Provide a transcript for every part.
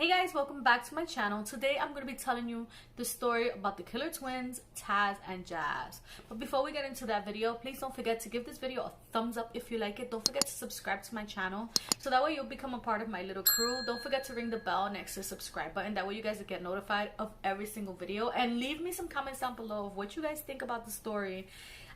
Hey guys, welcome back to my channel. Today I'm going to be telling you the story about the killer twins, Taz and Jazz. But before we get into that video, please don't forget to give this video a thumbs up if you like it. Don't forget to subscribe to my channel so that way you'll become a part of my little crew. Don't forget to ring the bell next to the subscribe button. That way you guys will get notified of every single video. And leave me some comments down below of what you guys think about the story.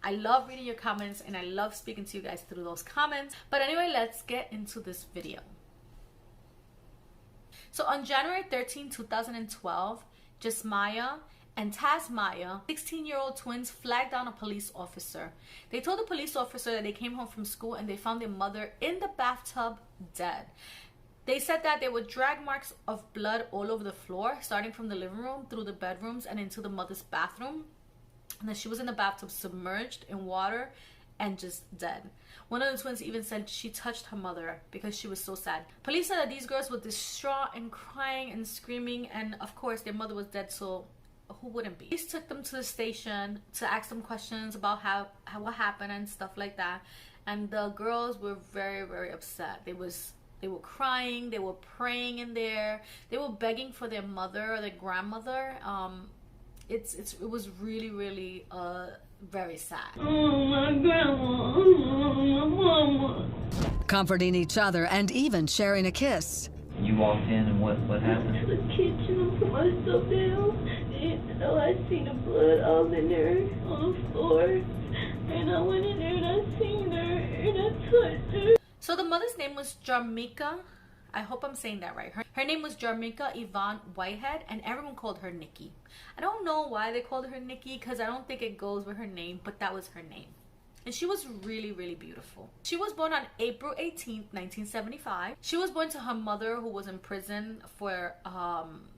I love reading your comments and I love speaking to you guys through those comments. But anyway, let's get into this video. So on January 13, 2012, Jasmaya and Tasmaya, 16-year-old twins, flagged down a police officer. They told the police officer that they came home from school and they found their mother in the bathtub dead. They said that there were drag marks of blood all over the floor, starting from the living room through the bedrooms and into the mother's bathroom. And that she was in the bathtub submerged in water and just dead. One of the twins even said she touched her mother because she was so sad. Police said that these girls were distraught and crying and screaming, and of course their mother was dead, so who wouldn't be? Police took them to the station to ask them questions about how what happened and stuff like that, and the girls were very, very upset. They were crying, they were praying in there, they were begging for their mother or their grandmother. It was really very sad. Oh, my grandma. Oh, my mama. Comforting each other and even sharing a kiss. You walked in and what happened? To the kitchen and put myself down. And I seen the blood all in there on the floor. And I went in there and I seen her and I touched her. So the mother's name was Jarmika. I hope I'm saying that right. Her name was Jarmika Yvonne Whitehead, and everyone called her Nikki. I don't know why they called her Nikki, because I don't think it goes with her name, but that was her name. And she was really beautiful. She was born on April 18th, 1975. She was born to her mother, who was in prison for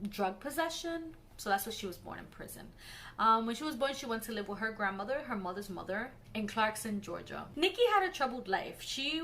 drug possession. So that's why she was born in prison. When she was born, she went to live with her grandmother, her mother's mother, in Clarkson, Georgia. Nikki had a troubled life. She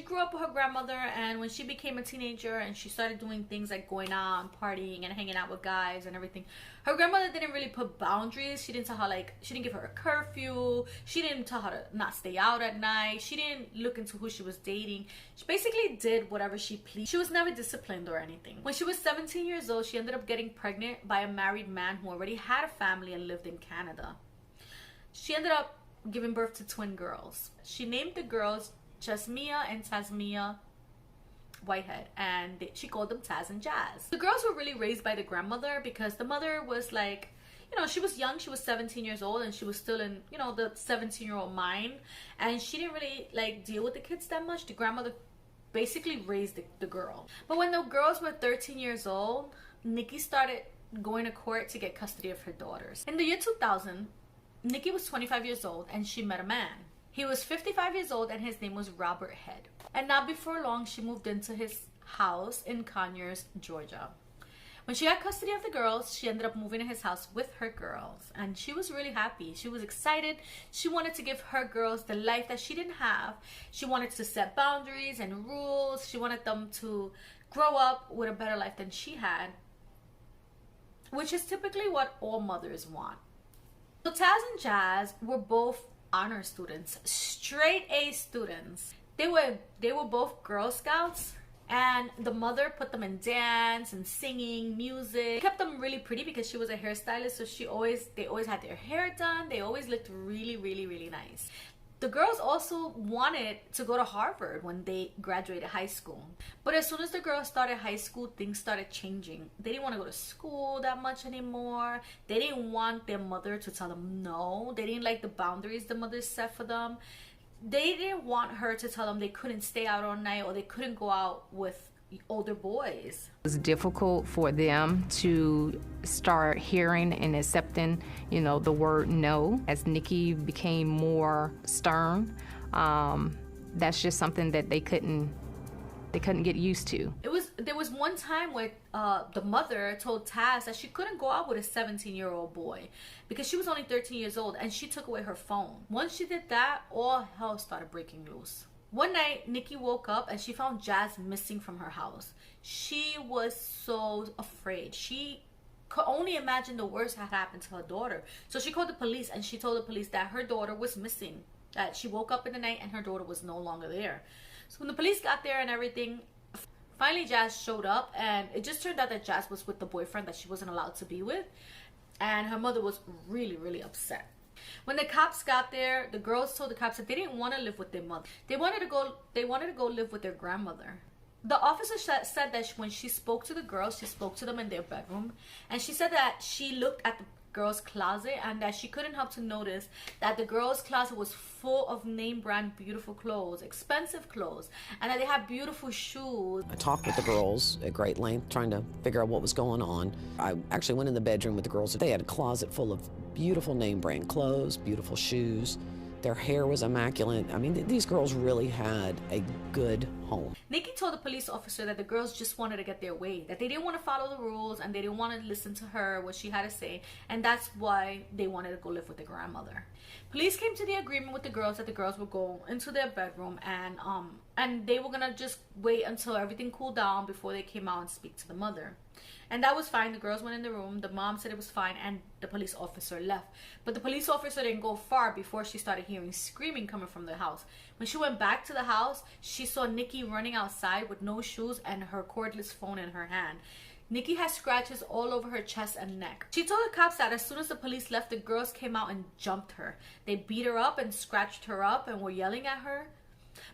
grew up with her grandmother, and when she became a teenager and she started doing things like going out and partying and hanging out with guys and everything, her grandmother didn't really put boundaries. She didn't tell her, she didn't give her a curfew. She didn't tell her to not stay out at night. She didn't look into who she was dating. She basically did whatever she pleased. She was never disciplined or anything. When she was 17 years old, she ended up getting pregnant by a married man who already had a family and lived in Canada. She ended up giving birth to twin girls. She named the girls Jasmia and Tasmia Whitehead, and she called them Taz and Jazz. The girls were really raised by the grandmother because the mother was she was young. She was 17 years old and she was still in, the 17-year-old mind, and she didn't really deal with the kids that much. The grandmother basically raised the girl. But when the girls were 13 years old, Nikki started going to court to get custody of her daughters. In the year 2000, Nikki was 25 years old and she met a man. He was 55 years old and his name was Robert Head. And not before long, she moved into his house in Conyers, Georgia. When she got custody of the girls, she ended up moving to his house with her girls. And she was really happy. She was excited. She wanted to give her girls the life that she didn't have. She wanted to set boundaries and rules. She wanted them to grow up with a better life than she had, which is typically what all mothers want. So Taz and Jazz were both honor students, straight A students. They were both Girl Scouts, and the mother put them in dance and singing, music. Kept them really pretty because she was a hairstylist, so they always had their hair done. They always looked really nice. The girls also wanted to go to Harvard when they graduated high school. But as soon as the girls started high school, things started changing. They didn't want to go to school that much anymore. They didn't want their mother to tell them no. They didn't like the boundaries the mother set for them. They didn't want her to tell them they couldn't stay out all night or they couldn't go out with older boys. It was difficult for them to start hearing and accepting, the word no. As Nikki became more stern, that's just something that they couldn't get used to. There was one time where the mother told Taz that she couldn't go out with a 17-year-old boy because she was only 13 years old, and she took away her phone. Once she did that, all hell started breaking loose. One night, Nikki woke up and she found Jazz missing from her house. She was so afraid. She could only imagine the worst had happened to her daughter. So she called the police, and she told the police that her daughter was missing, that she woke up in the night and her daughter was no longer there. So when the police got there and everything, Finally, Jas showed up, and it just turned out that Jas was with the boyfriend that she wasn't allowed to be with, and her mother was really, really upset. When the cops got there, the girls told the cops that they didn't want to live with their mother. They wanted to go live with their grandmother. The officer said that when she spoke to the girls, she spoke to them in their bedroom, and she said that she looked at the girls' closet and that she couldn't help to notice that the girls' closet was full of name brand beautiful clothes, expensive clothes, and that they had beautiful shoes. I talked with the girls at great length, trying to figure out what was going on. I actually went in the bedroom with the girls. They had a closet full of beautiful name brand clothes, beautiful shoes. Their hair was immaculate. I mean, these girls really had a good home. Nikki told the police officer that the girls just wanted to get their way, that they didn't want to follow the rules and they didn't want to listen to her, what she had to say, and that's why they wanted to go live with their grandmother. Police came to the agreement with the girls that the girls would go into their bedroom and they were gonna just wait until everything cooled down before they came out and speak to the mother. And that was fine. The girls went in the room, the mom said it was fine, and the police officer left. But the police officer didn't go far before she started hearing screaming coming from the house. When she went back to the house, she saw Nikki running outside with no shoes and her cordless phone in her hand. Nikki had scratches all over her chest and neck. She told the cops that as soon as the police left, the girls came out and jumped her. They beat her up and scratched her up and were yelling at her.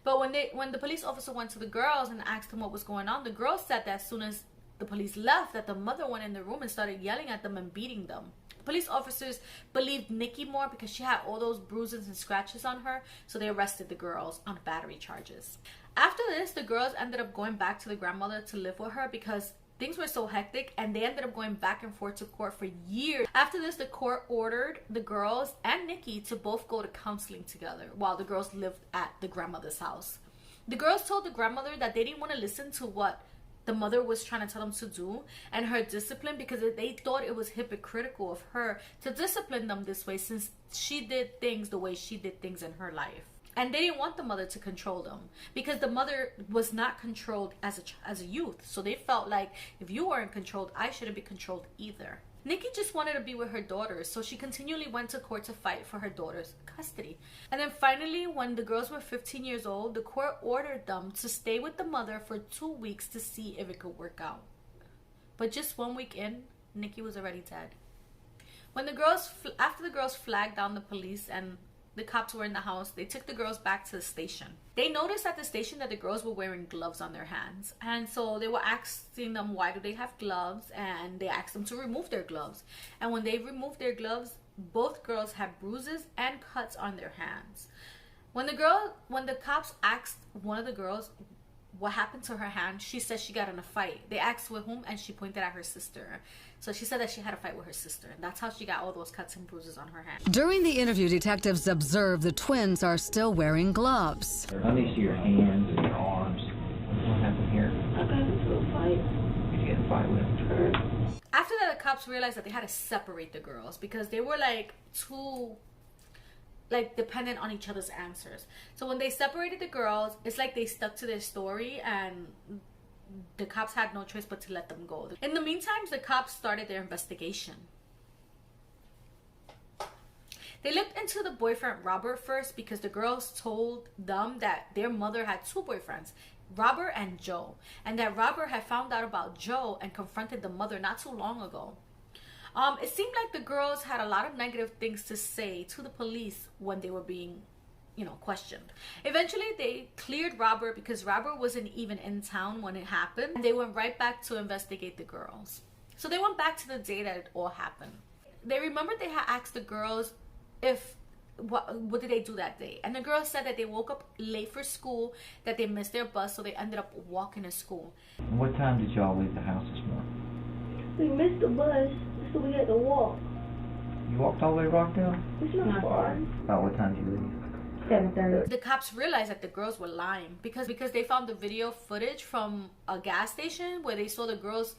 But when the police officer went to the girls and asked them what was going on, the girls said that as soon as the police left, that the mother went in the room and started yelling at them and beating them. Police officers believed Nikki more because she had all those bruises and scratches on her, so they arrested the girls on battery charges. After this, the girls ended up going back to the grandmother to live with her because things were so hectic, and they ended up going back and forth to court for years. After this, the court ordered the girls and Nikki to both go to counseling together while the girls lived at the grandmother's house. The girls told the grandmother that they didn't want to listen to what the mother was trying to tell them to do and her discipline, because they thought it was hypocritical of her to discipline them this way since she did things the way she did things in her life. And they didn't want the mother to control them because the mother was not controlled as a youth. So they felt like if you weren't controlled, I shouldn't be controlled either. Nikki just wanted to be with her daughters, so she continually went to court to fight for her daughter's custody. And then finally, when the girls were 15 years old, the court ordered them to stay with the mother for 2 weeks to see if it could work out. But just 1 week in, Nikki was already dead. After the girls flagged down the police and the cops were in the house, they took the girls back to the station. They noticed at the station that the girls were wearing gloves on their hands. And so they were asking them why do they have gloves, and they asked them to remove their gloves. And when they removed their gloves, both girls had bruises and cuts on their hands. When the cops asked one of the girls what happened to her hand, she said she got in a fight. They asked with whom, and she pointed at her sister. So she said that she had a fight with her sister, and that's how she got all those cuts and bruises on her hand. During the interview, detectives observe the twins are still wearing gloves. How do you see your hands and your arms? What happened here? I got into a fight. Did you get in a fight with her? After that, the cops realized that they had to separate the girls because they were too dependent on each other's answers. So when they separated the girls, it's like they stuck to their story, and the cops had no choice but to let them go. In the meantime, the cops started their investigation. They looked into the boyfriend Robert first because the girls told them that their mother had 2 boyfriends, Robert and Joe, and that Robert had found out about Joe and confronted the mother not too long ago. It seemed like the girls had a lot of negative things to say to the police when they were being, questioned. Eventually, they cleared Robert because Robert wasn't even in town when it happened. And they went right back to investigate the girls. So they went back to the day that it all happened. They remembered they had asked the girls what did they do that day. And the girls said that they woke up late for school, that they missed their bus, so they ended up walking to school. What time did y'all leave the house this morning? We missed the bus, so we had to walk. You walked all the way to Rockdale? It's not far. About what time did you leave? 7:30. The cops realized that the girls were lying because they found the video footage from a gas station where they saw the girls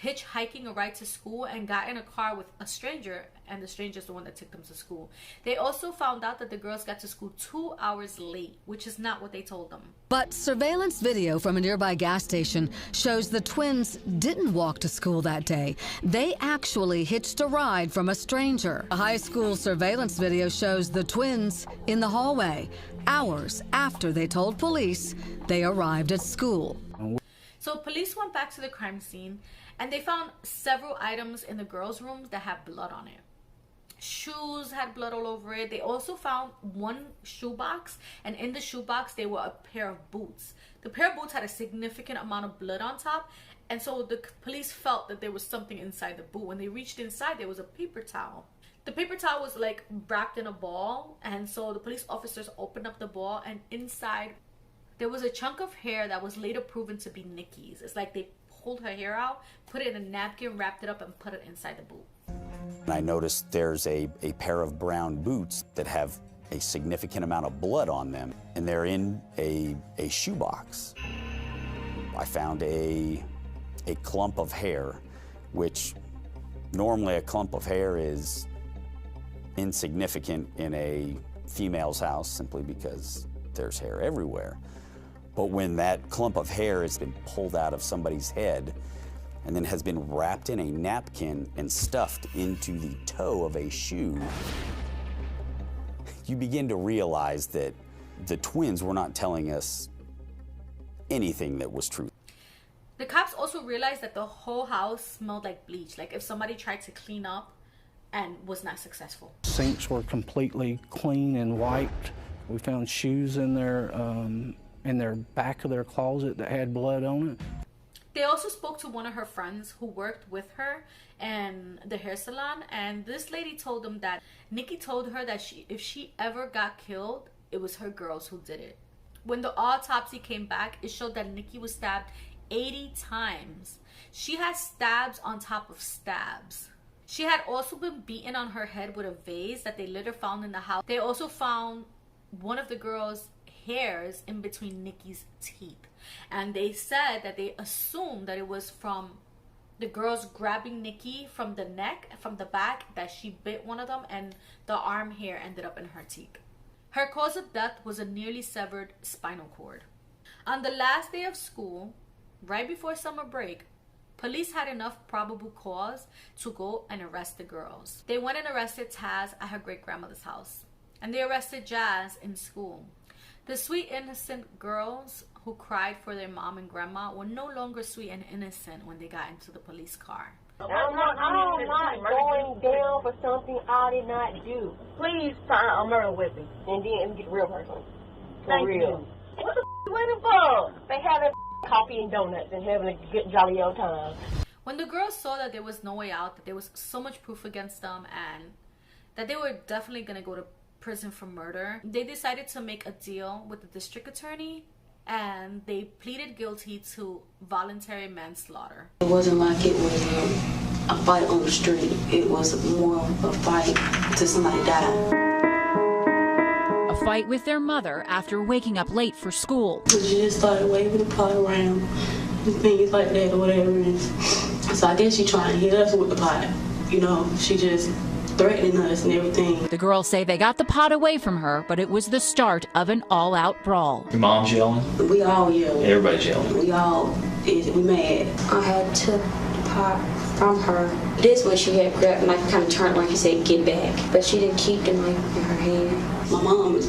hitchhiking a ride to school and got in a car with a stranger, and the stranger's the one that took them to school. They also found out that the girls got to school 2 hours late, which is not what they told them. But surveillance video from a nearby gas station shows the twins didn't walk to school that day. They actually hitched a ride from a stranger. A high school surveillance video shows the twins in the hallway, hours after they told police they arrived at school. So police went back to the crime scene and they found several items in the girls' rooms that had blood on it. Shoes had blood all over it. They also found one shoebox, and in the shoebox there were a pair of boots. The pair of boots had a significant amount of blood on top, and so the police felt that there was something inside the boot. When they reached inside, there was a paper towel. The paper towel was like wrapped in a ball, and so the police officers opened up the ball, and inside there was a chunk of hair that was later proven to be Nikki's. It's like they pulled her hair out, put it in a napkin, wrapped it up, and put it inside the boot. I noticed there's a pair of brown boots that have a significant amount of blood on them, and they're in a shoebox. I found a clump of hair, which normally a clump of hair is insignificant in a female's house simply because there's hair everywhere. But when that clump of hair has been pulled out of somebody's head and then has been wrapped in a napkin and stuffed into the toe of a shoe, you begin to realize that the twins were not telling us anything that was true. The cops also realized that the whole house smelled like bleach, like if somebody tried to clean up and was not successful. Sinks were completely clean and wiped. We found shoes in their back of their closet that had blood on it. They also spoke to one of her friends who worked with her in the hair salon, and this lady told them that Nikki told her that if she ever got killed, it was her girls who did it. When the autopsy came back, it showed that Nikki was stabbed 80 times. She had stabs on top of stabs. She had also been beaten on her head with a vase that they later found in the house. They also found one of the girls' hairs in between Nikki's teeth. And they said that they assumed that it was from the girls grabbing Nikki from the neck, from the back, that she bit one of them and the arm hair ended up in her teeth. Her cause of death was a nearly severed spinal cord. On the last day of school, right before summer break, police had enough probable cause to go and arrest the girls. They went and arrested Taz at her great-grandmother's house. And they arrested Jas in school. The sweet, innocent girls who cried for their mom and grandma were no longer sweet and innocent when they got into the police car. I'm not going down for something I did not do. Please find a murder weapon and then get a real person. For real. What the you waiting for? They having coffee and donuts and having a good jolly old time. When the girls saw that there was no way out, that there was so much proof against them, and that they were definitely going to go to prison for murder, they decided to make a deal with the district attorney, and they pleaded guilty to voluntary manslaughter. It wasn't like it was a fight on the street. It was more of a fight till somebody died. A fight with their mother after waking up late for school. She just started waving the pot around and things like that or whatever. And so I guess she trying to hit us with the pot. You know, she just threatening us and everything. The girls say they got the pot away from her, but it was the start of an all-out brawl. Your mom's yelling? We all yelled. Everybody's yelling. We mad. I had took the pot from her. This one she had grabbed, like kind of turned like you said, get back. But she didn't keep the knife in her hand. My mom is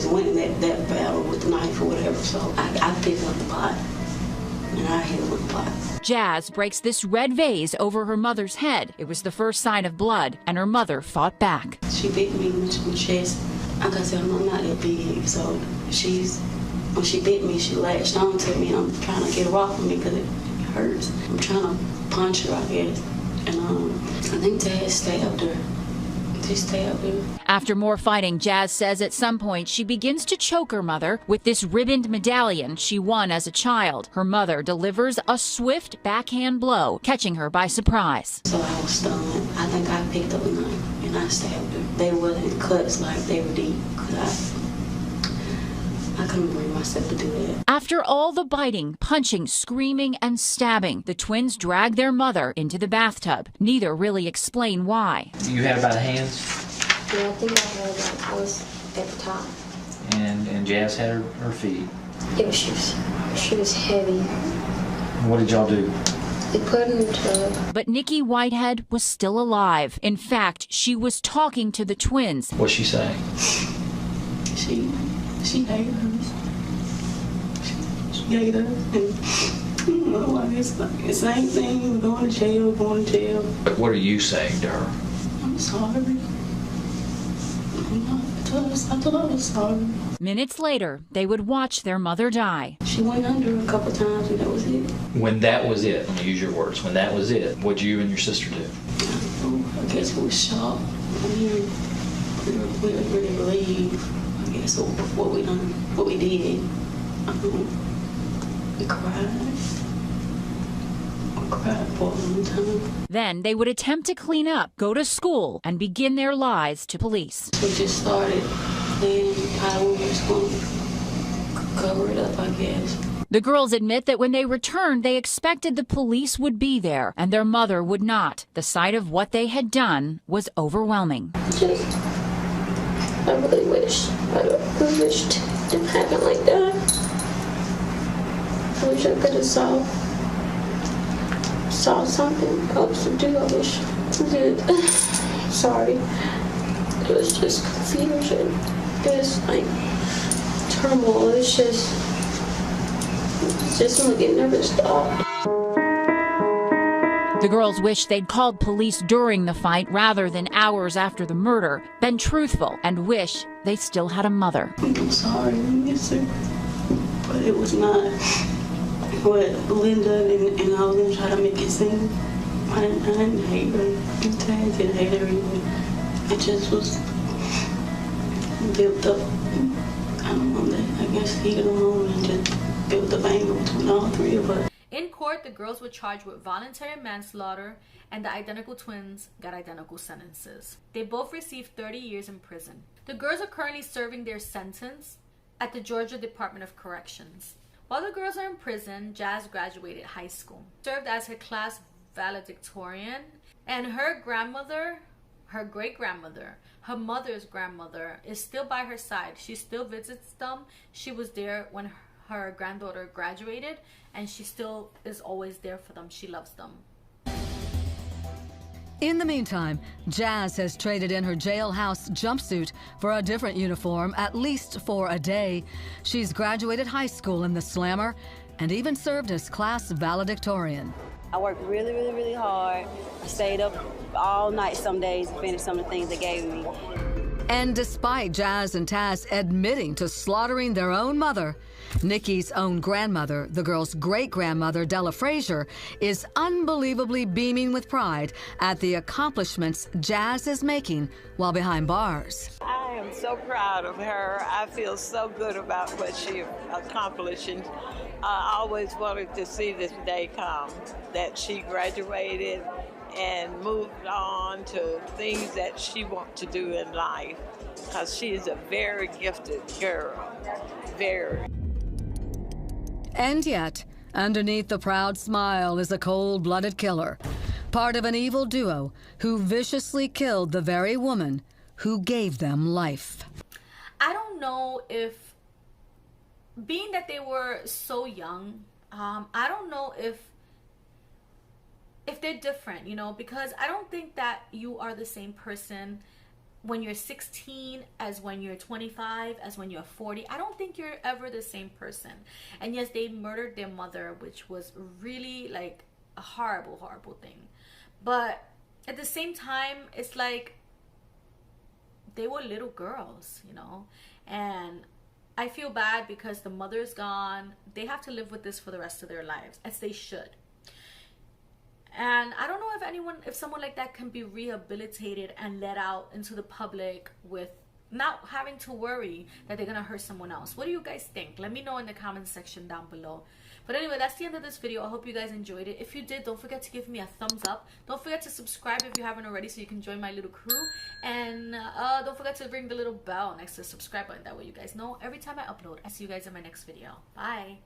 winning that battle with the knife or whatever, so I picked up the pot and I hit her with the pot. Jas breaks this red vase over her mother's head. It was the first sign of blood, and her mother fought back. She bit me in the chest. Like I said, I'm not that big, so when she bit me, she latched on to me, and I'm trying to get her off of me because it hurts. I'm trying to punch her, I guess, and I think Dad stabbed her. After more fighting, Jas says at some point she begins to choke her mother with this ribboned medallion she won as a child. Her mother delivers a swift backhand blow, catching her by surprise. So I was stunned. I think I picked up a knife and I stabbed her. They wasn't cuts like they were deep because I couldn't bring myself to do that. After all the biting, punching, screaming, and stabbing, the twins drag their mother into the bathtub. Neither really explain why. You had about hands? Yeah, I think I had like I was at the top. And Jas had her feet. Yeah, she was heavy. And what did y'all do? They put her in the tub. But Nikki Whitehead was still alive. In fact, she was talking to the twins. What's she saying? She hated us. She hated us. And No, I guess like the same thing. We're going to jail, going to jail. But what are you saying to her? I'm sorry. I told her I was sorry. Minutes later, they would watch their mother die. She went under a couple times and that was it. When that was it, let me use your words, when that was it, what'd you and your sister do? I guess we was shocked. I mean, we didn't really believe, I guess, what we did. We cried. We cried for a long time. Then they would attempt to clean up, go to school, and begin their lies to police. We just started planning how we was going to cover it up, I guess. The girls admit that when they returned, they expected the police would be there, and their mother would not. The sight of what they had done was overwhelming. I really wished it didn't happen like that. I wish I could have saw something else to do. I wish I did. Sorry. It was just confusion. It was like turmoil. It's just like it never stopped. The girls wish they'd called police during the fight rather than hours after the murder, been truthful, and wish they still had a mother. I'm sorry, I miss her. But it was not what Linda and all of them tried to make it seem. I didn't hate her. I didn't hate her either. It just was built up. I don't know, I guess heat of the moment and just built up anger between all three of us. In court, the girls were charged with voluntary manslaughter, and the identical twins got identical sentences. They both received 30 years in prison. The girls are currently serving their sentence at the Georgia Department of Corrections. While the girls are in prison, Jas graduated high school, served as her class valedictorian, and her grandmother, her great-grandmother, her mother's grandmother, is still by her side. She still visits them. She was there when her granddaughter graduated, and she still is always there for them. She loves them. In the meantime, Jas has traded in her jailhouse jumpsuit for a different uniform, at least for a day. She's graduated high school in the Slammer and even served as class valedictorian. I worked really, really, really hard. I stayed up all night some days to finish some of the things they gave me. And despite Jas and Tas admitting to slaughtering their own mother, Nikki's own grandmother, the girl's great-grandmother, Della Frazier, is unbelievably beaming with pride at the accomplishments Jas is making while behind bars. I am so proud of her. I feel so good about what she accomplished. And I always wanted to see this day come, that she graduated and moved on to things that she wants to do in life, because she is a very gifted girl, very. And yet, underneath the proud smile is a cold-blooded killer, part of an evil duo who viciously killed the very woman who gave them life. I don't know if, being that they were so young, I don't know if they're different, you know, because I don't think that you are the same person when you're 16 as when you're 25, as when you're 40. I don't think you're ever the same person. And yes, they murdered their mother, which was really like a horrible, horrible thing. But at the same time, it's like they were little girls, you know, and I feel bad because the mother's gone. They have to live with this for the rest of their lives, as they should. And I don't know if someone like that can be rehabilitated and let out into the public with not having to worry that they're gonna hurt someone else. What do you guys think? Let me know in the comment section down below. But anyway, that's the end of this video. I hope you guys enjoyed it. If you did, don't forget to give me a thumbs up. Don't forget to subscribe if you haven't already so you can join my little crew. And don't forget to ring the little bell next to the subscribe button. That way you guys know every time I upload. I'll see you guys in my next video. Bye.